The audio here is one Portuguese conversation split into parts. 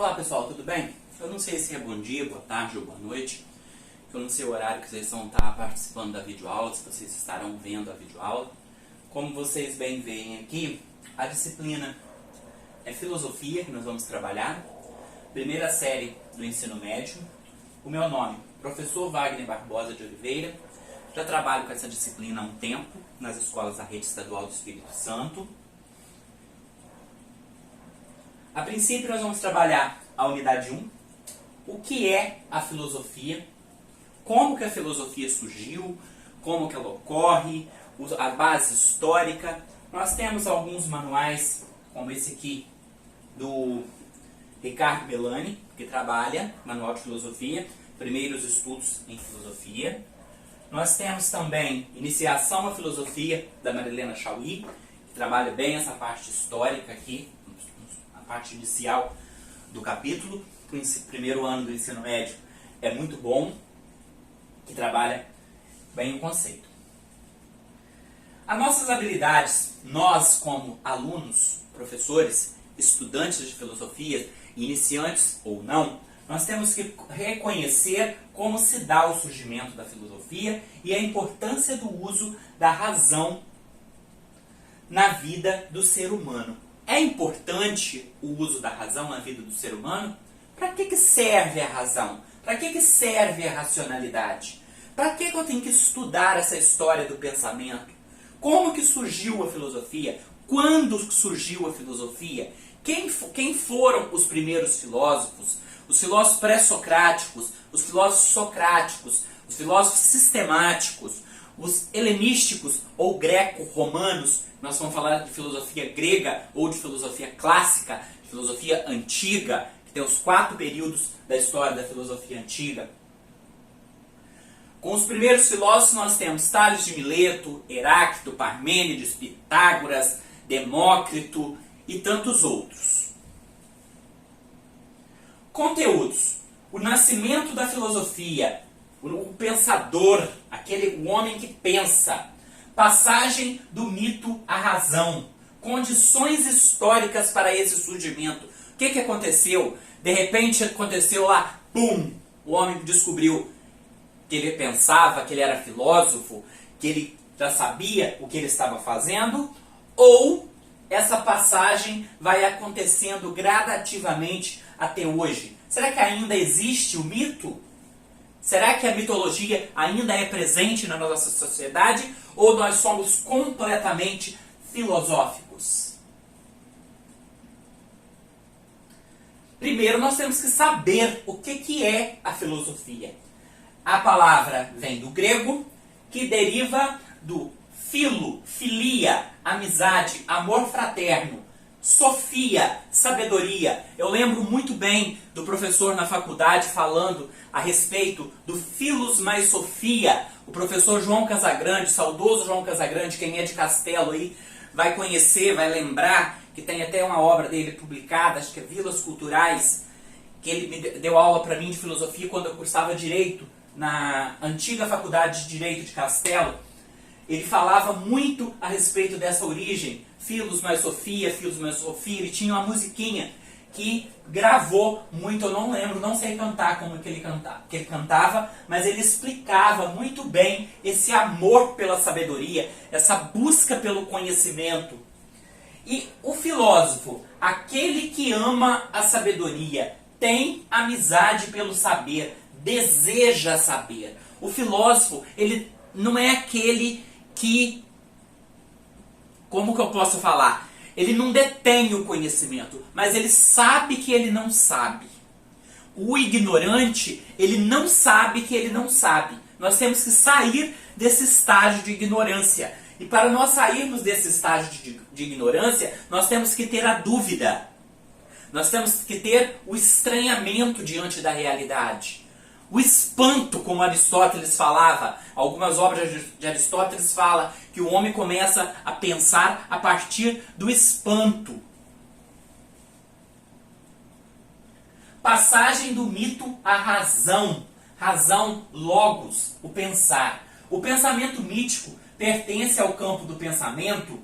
Olá pessoal, tudo bem? Eu não sei se é bom dia, boa tarde ou boa noite. Eu não sei o horário que vocês vão estar participando da videoaula, se vocês estarão vendo a videoaula. Como vocês bem veem aqui, a disciplina é filosofia que nós vamos trabalhar. Primeira série do ensino médio. O meu nome, professor Wagner Barbosa de Oliveira. Já trabalho com essa disciplina há um tempo nas escolas da Rede Estadual do Espírito Santo. A princípio nós vamos trabalhar a unidade 1, o que é a filosofia, como que a filosofia surgiu, como que ela ocorre, a base histórica. Nós temos alguns manuais, como esse aqui, do Ricardo Bellani, que trabalha, Manual de Filosofia, Primeiros Estudos em Filosofia. Nós temos também Iniciação à Filosofia, da Marilena Chauí, que trabalha bem essa parte histórica aqui, a parte inicial do capítulo. O primeiro ano do ensino médio é muito bom, que trabalha bem o conceito. As nossas habilidades, nós como alunos, professores, estudantes de filosofia, iniciantes ou não, nós temos que reconhecer como se dá o surgimento da filosofia e a importância do uso da razão na vida do ser humano. É importante o uso da razão na vida do ser humano? Para que serve a razão? Para que serve a racionalidade? Para que eu tenho que estudar essa história do pensamento? Como que surgiu a filosofia? Quando surgiu a filosofia? Quem foram os primeiros filósofos? Os filósofos pré-socráticos, os filósofos socráticos, os filósofos sistemáticos, os helenísticos ou greco-romanos. Nós vamos falar de filosofia grega ou de filosofia clássica, de filosofia antiga, que tem os 4 períodos da história da filosofia antiga. Com os primeiros filósofos nós temos Tales de Mileto, Heráclito, Parmênides, Pitágoras, Demócrito e tantos outros. Conteúdos. O nascimento da filosofia, o pensador, o homem que pensa. Passagem do mito à razão. Condições históricas para esse surgimento. O que aconteceu? De repente aconteceu lá, pum! O homem descobriu que ele pensava, que ele era filósofo, que ele já sabia o que ele estava fazendo, ou essa passagem vai acontecendo gradativamente até hoje. Será que ainda existe o mito? Será que a mitologia ainda é presente na nossa sociedade? Ou nós somos completamente filosóficos? Primeiro nós temos que saber o que é a filosofia. A palavra vem do grego, que deriva do filia, amizade, amor fraterno. Sofia, sabedoria. Eu lembro muito bem do professor na faculdade falando a respeito do Philos mais Sofia. O professor João Casagrande, saudoso João Casagrande, quem é de Castelo aí, vai conhecer, vai lembrar, que tem até uma obra dele publicada, acho que é Vilas Culturais, que ele me deu aula para mim de filosofia quando eu cursava Direito, na antiga faculdade de Direito de Castelo. Ele falava muito a respeito dessa origem, Philos mais Sofia, ele tinha uma musiquinha que gravou muito, eu não lembro, não sei cantar como que ele cantava, mas ele explicava muito bem esse amor pela sabedoria, essa busca pelo conhecimento. E o filósofo, aquele que ama a sabedoria, tem amizade pelo saber, deseja saber. O filósofo, ele não é aquele que, como que eu posso falar? Ele não detém o conhecimento, mas ele sabe que ele não sabe. O ignorante, ele não sabe que ele não sabe. Nós temos que sair desse estágio de ignorância. E para nós sairmos desse estágio de ignorância, nós temos que ter a dúvida. Nós temos que ter o estranhamento diante da realidade. O espanto, como Aristóteles falava, algumas obras de Aristóteles falam que o homem começa a pensar a partir do espanto. Passagem do mito à razão. Razão, logos, o pensar. O pensamento mítico pertence ao campo do pensamento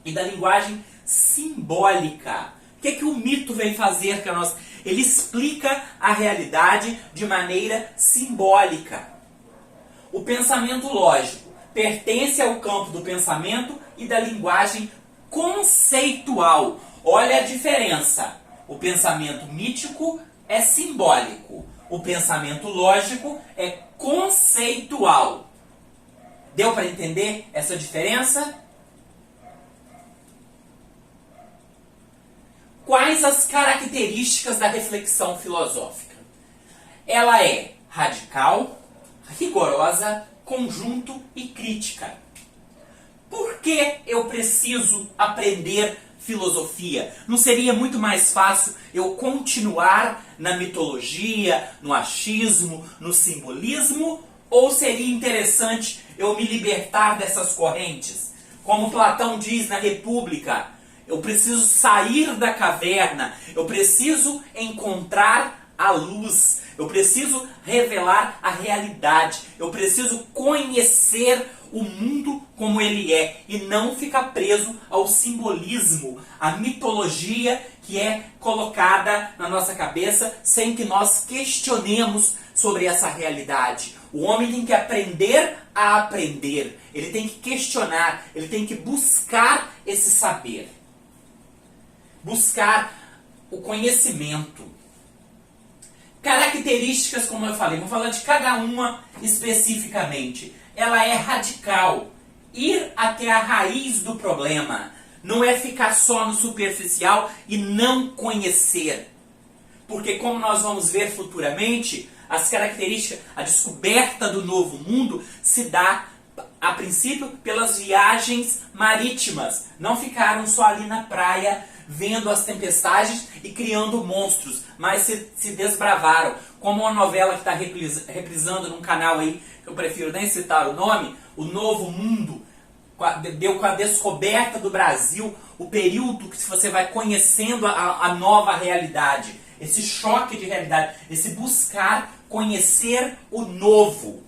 e da linguagem simbólica. O que o mito vem fazer para nós? Ele explica a realidade de maneira simbólica. O pensamento lógico pertence ao campo do pensamento e da linguagem conceitual. Olha a diferença. O pensamento mítico é simbólico. O pensamento lógico é conceitual. Deu para entender essa diferença? Quais as características da reflexão filosófica? Ela é radical, rigorosa, conjunto e crítica. Por que eu preciso aprender filosofia? Não seria muito mais fácil eu continuar na mitologia, no achismo, no simbolismo? Ou seria interessante eu me libertar dessas correntes? Como Platão diz na República, eu preciso sair da caverna, eu preciso encontrar a luz, eu preciso revelar a realidade, eu preciso conhecer o mundo como ele é e não ficar preso ao simbolismo, à mitologia que é colocada na nossa cabeça sem que nós questionemos sobre essa realidade. O homem tem que aprender a aprender, ele tem que questionar, ele tem que buscar esse saber, buscar o conhecimento. Características, como eu falei, vou falar de cada uma especificamente. Ela é radical. Ir até a raiz do problema. Não é ficar só no superficial e não conhecer. Porque, como nós vamos ver futuramente, as características, a descoberta do novo mundo se dá, a princípio, pelas viagens marítimas. Não ficaram só ali na praia, vendo as tempestades e criando monstros, mas se desbravaram. Como uma novela que está reprisando num canal aí, que eu prefiro nem citar o nome, O Novo Mundo, deu com a descoberta do Brasil, o período que você vai conhecendo a nova realidade, esse choque de realidade, esse buscar conhecer o novo.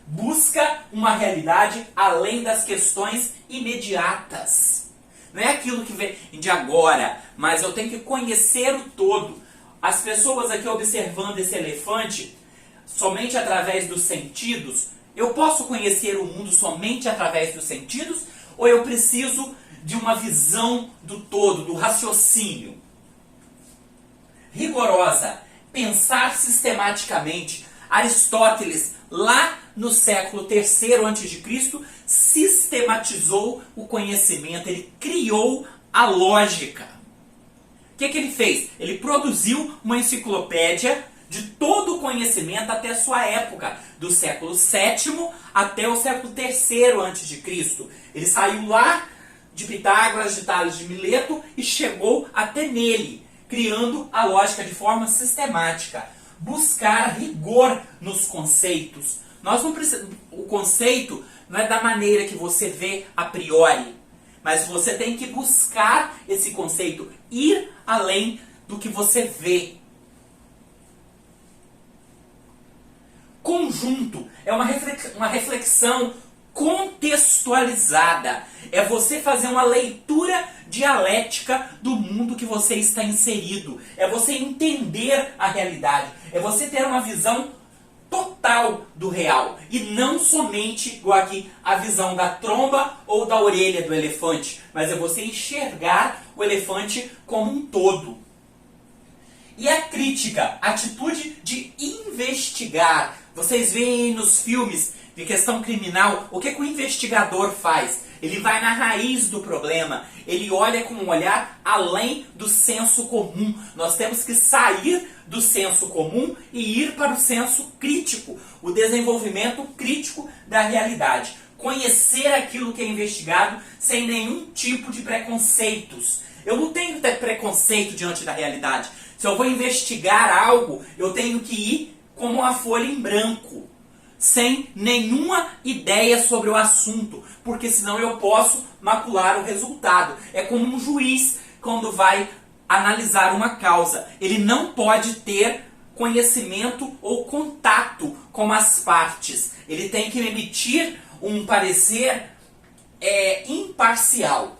Busca uma realidade além das questões imediatas. Não é aquilo que vem de agora, mas eu tenho que conhecer o todo. As pessoas aqui observando esse elefante, somente através dos sentidos, eu posso conhecer o mundo somente através dos sentidos? Ou eu preciso de uma visão do todo, do raciocínio? Rigorosa, pensar sistematicamente. Aristóteles, lá no século III a.C., sistematizou o conhecimento, ele criou a lógica. O que ele fez? Ele produziu uma enciclopédia de todo o conhecimento até a sua época, do século VII até o século III a.C. Ele saiu lá de Pitágoras, de Tales de Mileto e chegou até nele, criando a lógica de forma sistemática. Buscar rigor nos conceitos. Nós não precisamos, o conceito não é da maneira que você vê a priori, mas você tem que buscar esse conceito, ir além do que você vê. Conjunto é uma reflexão contextualizada. É você fazer uma leitura dialética do mundo que você está inserido. É você entender a realidade. É você ter uma visão total do real. E não somente, igual aqui, a visão da tromba ou da orelha do elefante. Mas é você enxergar o elefante como um todo. E a crítica, a atitude de investigar. Vocês veem nos filmes de questão criminal, o que o investigador faz? Ele vai na raiz do problema, ele olha com um olhar além do senso comum. Nós temos que sair do senso comum e ir para o senso crítico, o desenvolvimento crítico da realidade. Conhecer aquilo que é investigado sem nenhum tipo de preconceitos. Eu não tenho que ter preconceito diante da realidade. Se eu vou investigar algo, eu tenho que ir como uma folha em branco, sem nenhuma ideia sobre o assunto, porque senão eu posso macular o resultado. É como um juiz quando vai analisar uma causa. Ele não pode ter conhecimento ou contato com as partes. Ele tem que emitir um parecer imparcial.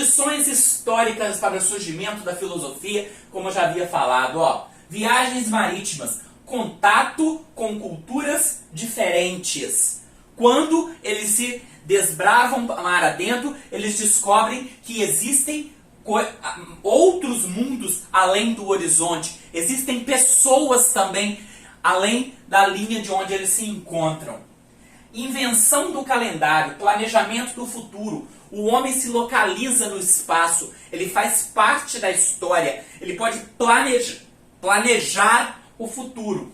Condições históricas para o surgimento da filosofia, como eu já havia falado, ó. Viagens marítimas, contato com culturas diferentes. Quando eles se desbravam mar adentro, eles descobrem que existem outros mundos além do horizonte. Existem pessoas também além da linha de onde eles se encontram. Invenção do calendário, planejamento do futuro. O homem se localiza no espaço, ele faz parte da história, ele pode planejar o futuro.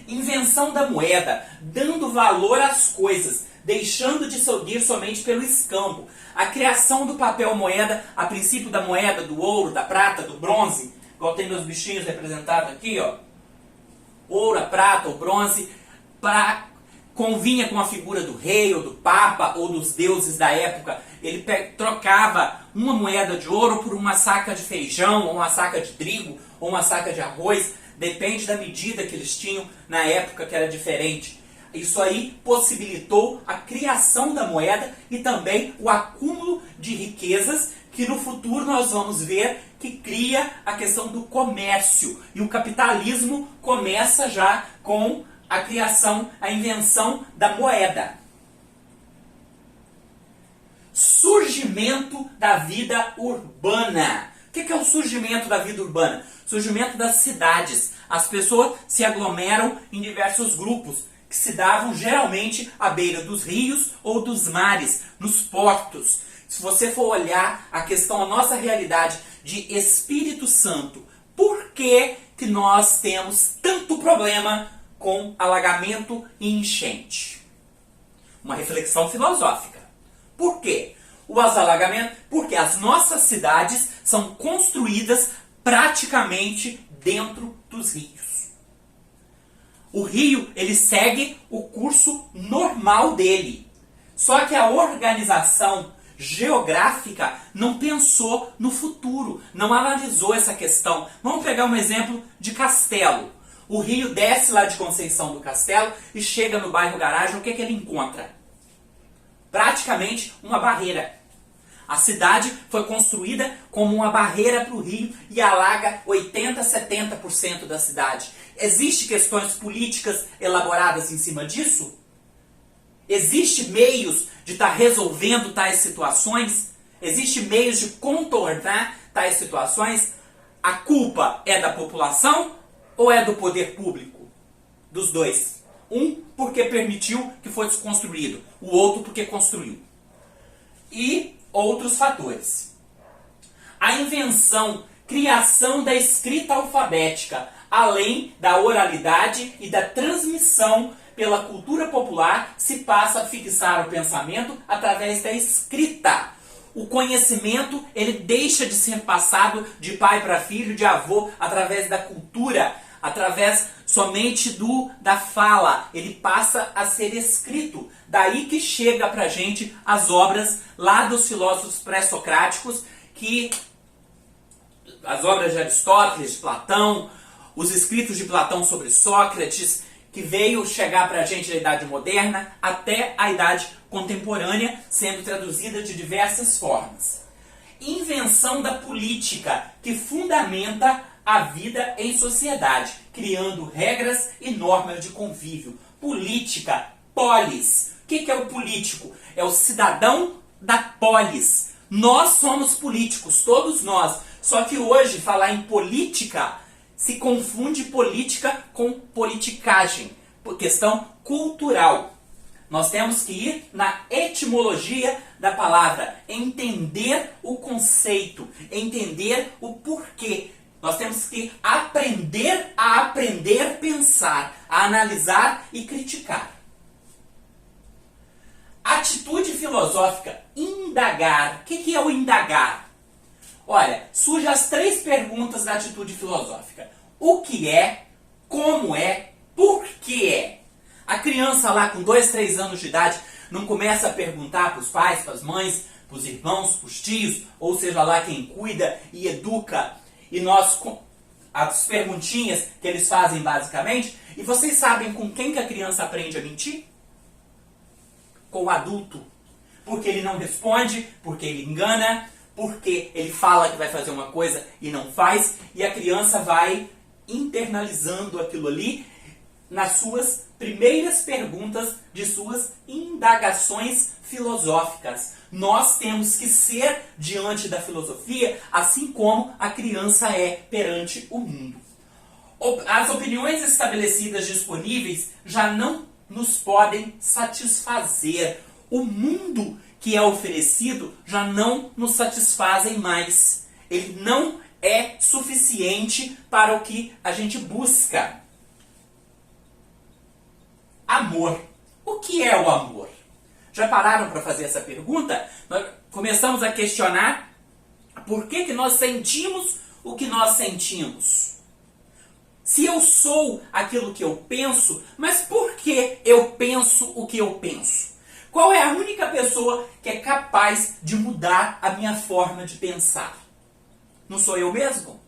Invenção da moeda, dando valor às coisas, deixando de seguir somente pelo escampo. A criação do papel moeda, a princípio da moeda, do ouro, da prata, do bronze, igual tem meus bichinhos representados aqui, ó. Ouro, a prata, o bronze, convinha com a figura do rei, ou do papa, ou dos deuses da época. Ele trocava uma moeda de ouro por uma saca de feijão, ou uma saca de trigo, ou uma saca de arroz. Depende da medida que eles tinham na época, que era diferente. Isso aí possibilitou a criação da moeda e também o acúmulo de riquezas, que no futuro nós vamos ver que cria a questão do comércio. E o capitalismo começa já com a criação, a invenção da moeda. Surgimento da vida urbana. O que é o surgimento da vida urbana? Surgimento das cidades. As pessoas se aglomeram em diversos grupos, que se davam geralmente à beira dos rios ou dos mares, nos portos. Se você for olhar a questão, a nossa realidade de Espírito Santo, por que nós temos tanto problema com alagamento e enchente? Uma reflexão filosófica. Por quê? Os alagamentos, porque as nossas cidades são construídas praticamente dentro dos rios. O rio, ele segue o curso normal dele. Só que a organização geográfica não pensou no futuro, não analisou essa questão. Vamos pegar um exemplo de Castelo. O rio desce lá de Conceição do Castelo e chega no bairro Garagem, o que ele encontra? Praticamente uma barreira. A cidade foi construída como uma barreira para o rio e alaga 80%, 70% da cidade. Existem questões políticas elaboradas em cima disso? Existem meios de estar resolvendo tais situações? Existem meios de contornar tais situações? A culpa é da população ou é do poder público? Dos dois. Um porque permitiu que fosse construído, o outro porque construiu. E outros fatores. A invenção, criação da escrita alfabética, além da oralidade e da transmissão pela cultura popular, se passa a fixar o pensamento através da escrita. O conhecimento, ele deixa de ser passado de pai para filho, de avô, através da cultura, através somente da fala. Ele passa a ser escrito. Daí que chega pra gente as obras lá dos filósofos pré-socráticos, que as obras de Aristóteles, de Platão, os escritos de Platão sobre Sócrates, que veio chegar pra gente da Idade Moderna até a Idade Contemporânea, sendo traduzida de diversas formas. Invenção da política, que fundamenta a vida em sociedade, criando regras e normas de convívio. Política, polis. O que é o político? É o cidadão da polis. Nós somos políticos, todos nós. Só que hoje, falar em política, se confunde política com politicagem, por questão cultural. Nós temos que ir na etimologia da palavra, entender o conceito, entender o porquê. Nós temos que aprender a pensar, a analisar e criticar. Atitude filosófica, indagar. O que é o indagar? Olha, surgem as 3 perguntas da atitude filosófica. O que é, como é, por que é? A criança lá com 2, 3 anos de idade não começa a perguntar para os pais, para as mães, para os irmãos, para os tios, ou seja lá quem cuida e educa. E nós, as perguntinhas que eles fazem basicamente, e vocês sabem com quem que a criança aprende a mentir? Com o adulto. Porque ele não responde, porque ele engana, porque ele fala que vai fazer uma coisa e não faz, e a criança vai internalizando aquilo ali nas suas primeiras perguntas de suas indagações filosóficas. Nós temos que ser diante da filosofia assim como a criança é perante o mundo. As opiniões estabelecidas disponíveis já não nos podem satisfazer. O mundo que é oferecido já não nos satisfazem mais. Ele não é suficiente para o que a gente busca. Amor. O que é o amor? Já pararam para fazer essa pergunta? Nós começamos a questionar por que nós sentimos o que nós sentimos. Se eu sou aquilo que eu penso, mas por que eu penso o que eu penso? Qual é a única pessoa que é capaz de mudar a minha forma de pensar? Não sou eu mesmo?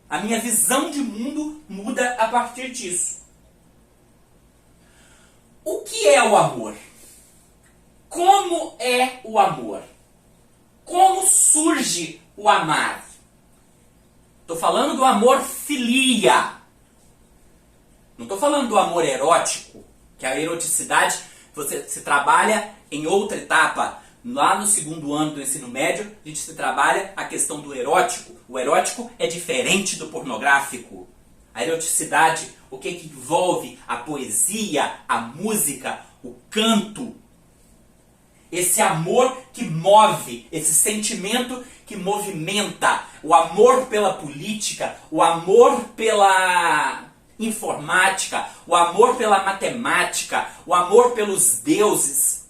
A minha visão de mundo muda a partir disso. O que é o amor? Como é o amor? Como surge o amar? Estou falando do amor filia. Não estou falando do amor erótico, que a eroticidade você se trabalha em outra etapa. Lá no segundo ano do ensino médio, a gente se trabalha a questão do erótico. O erótico é diferente do pornográfico. A eroticidade, o que envolve a poesia, a música, o canto. Esse amor que move, esse sentimento que movimenta, o amor pela política, o amor pela informática, o amor pela matemática, o amor pelos deuses.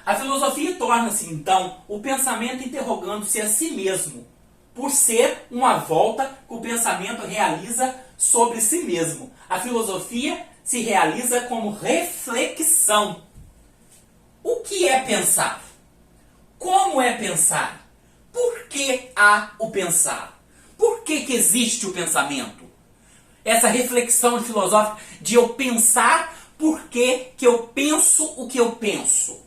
A filosofia torna-se, então, o pensamento interrogando-se a si mesmo, por ser uma volta que o pensamento realiza sobre si mesmo. A filosofia se realiza como reflexão. O que é pensar? Como é pensar? Por que há o pensar? Por que existe o pensamento? Essa reflexão filosófica de eu pensar por que eu penso o que eu penso.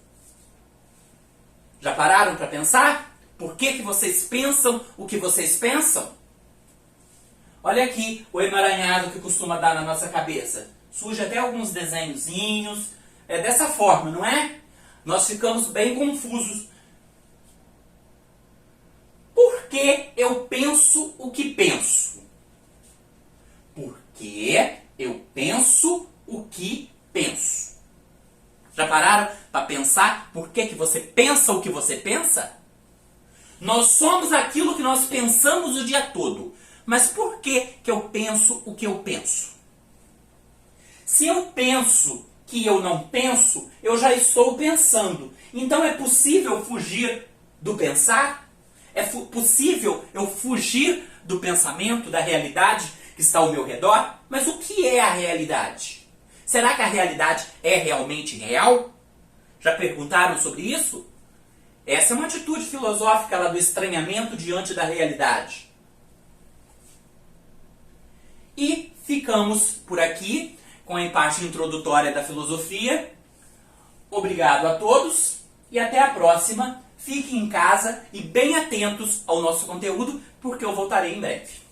Já pararam para pensar? Por que vocês pensam o que vocês pensam? Olha aqui o emaranhado que costuma dar na nossa cabeça. Surge até alguns desenhozinhos. É dessa forma, não é? Nós ficamos bem confusos. Por que eu penso o que penso? Porque eu penso o que penso. Já pararam para pensar por que você pensa o que você pensa? Nós somos aquilo que nós pensamos o dia todo. Mas por que eu penso o que eu penso? Se eu penso que eu não penso, eu já estou pensando. Então é possível fugir do pensar? É possível eu fugir do pensamento, da realidade que está ao meu redor? Mas o que é a realidade? Será que a realidade é realmente real? Já perguntaram sobre isso? Essa é uma atitude filosófica lá do estranhamento diante da realidade. E ficamos por aqui com a parte introdutória da filosofia. Obrigado a todos e até a próxima. Fiquem em casa e bem atentos ao nosso conteúdo, porque eu voltarei em breve.